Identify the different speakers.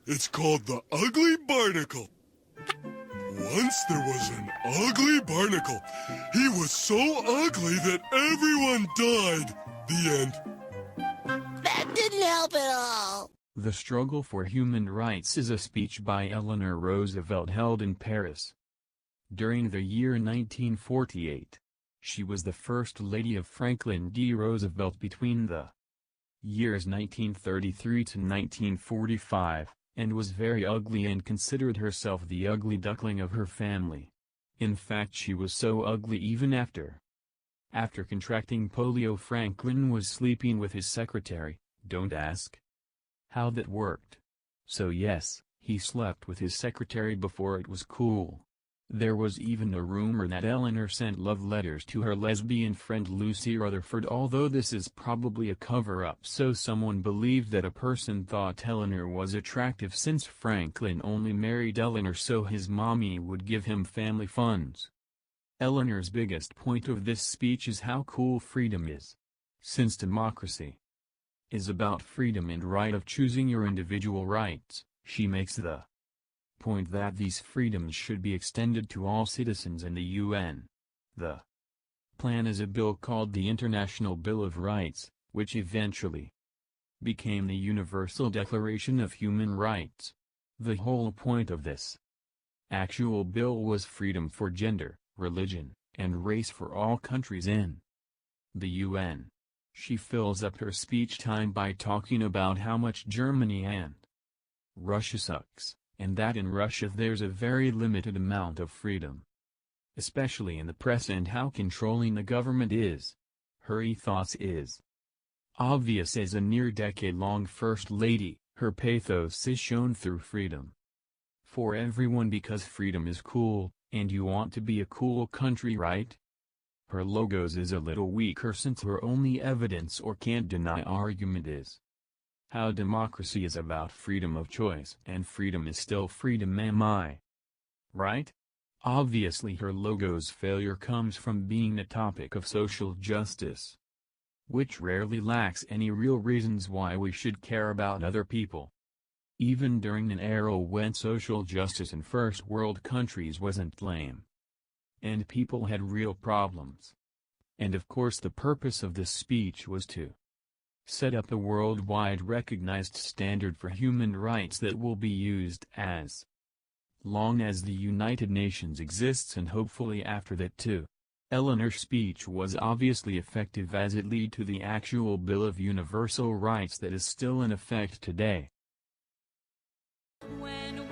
Speaker 1: It's called the Ugly Barnacle. Once there was an ugly barnacle. He was so ugly that everyone died. The end.
Speaker 2: That didn't help at all.
Speaker 3: The Struggle for Human Rights is a speech by Eleanor Roosevelt held in Paris during the year 1948. She was the First Lady of Franklin D. Roosevelt between the years 1933 to 1945, and was very ugly and considered herself the ugly duckling of her family. In fact, she was so ugly even after contracting polio. Franklin was sleeping with his secretary. Don't ask how that worked. So yes, he slept with his secretary before it was cool. There was even a rumor that Eleanor sent love letters to her lesbian friend Lucy Rutherford, although this is probably a cover-up so someone believed that a person thought Eleanor was attractive since Franklin only married Eleanor so his mommy would give him family funds. Eleanor's biggest point of this speech is how cool freedom is. Since democracy is about freedom and right of choosing your individual rights, she makes the point that these freedoms should be extended to all citizens in the UN. The plan is a bill called the International Bill of Rights, which eventually became the Universal Declaration of Human Rights. The whole point of this actual bill was freedom for gender, religion, and race for all countries in the UN. She fills up her speech time by talking about how much Germany and Russia sucks, and that in Russia there's a very limited amount of freedom, especially in the press, and how controlling the government is. Her ethos is obvious. As a near-decade-long First Lady, her pathos is shown through freedom for everyone, because freedom is cool, and you want to be a cool country, right? Her logos is a little weaker since her only evidence or can't deny argument is how democracy is about freedom of choice, and freedom is still freedom, am I right? Obviously her logo's failure comes from being the topic of social justice, which rarely lacks any real reasons why we should care about other people. Even during an era when social justice in first world countries wasn't lame, and people had real problems. And of course the purpose of this speech was to set up a worldwide recognized standard for human rights that will be used as long as the United Nations exists, and hopefully after that too. Eleanor's speech was obviously effective as it led to the actual Bill of Universal Rights that is still in effect today.
Speaker 4: When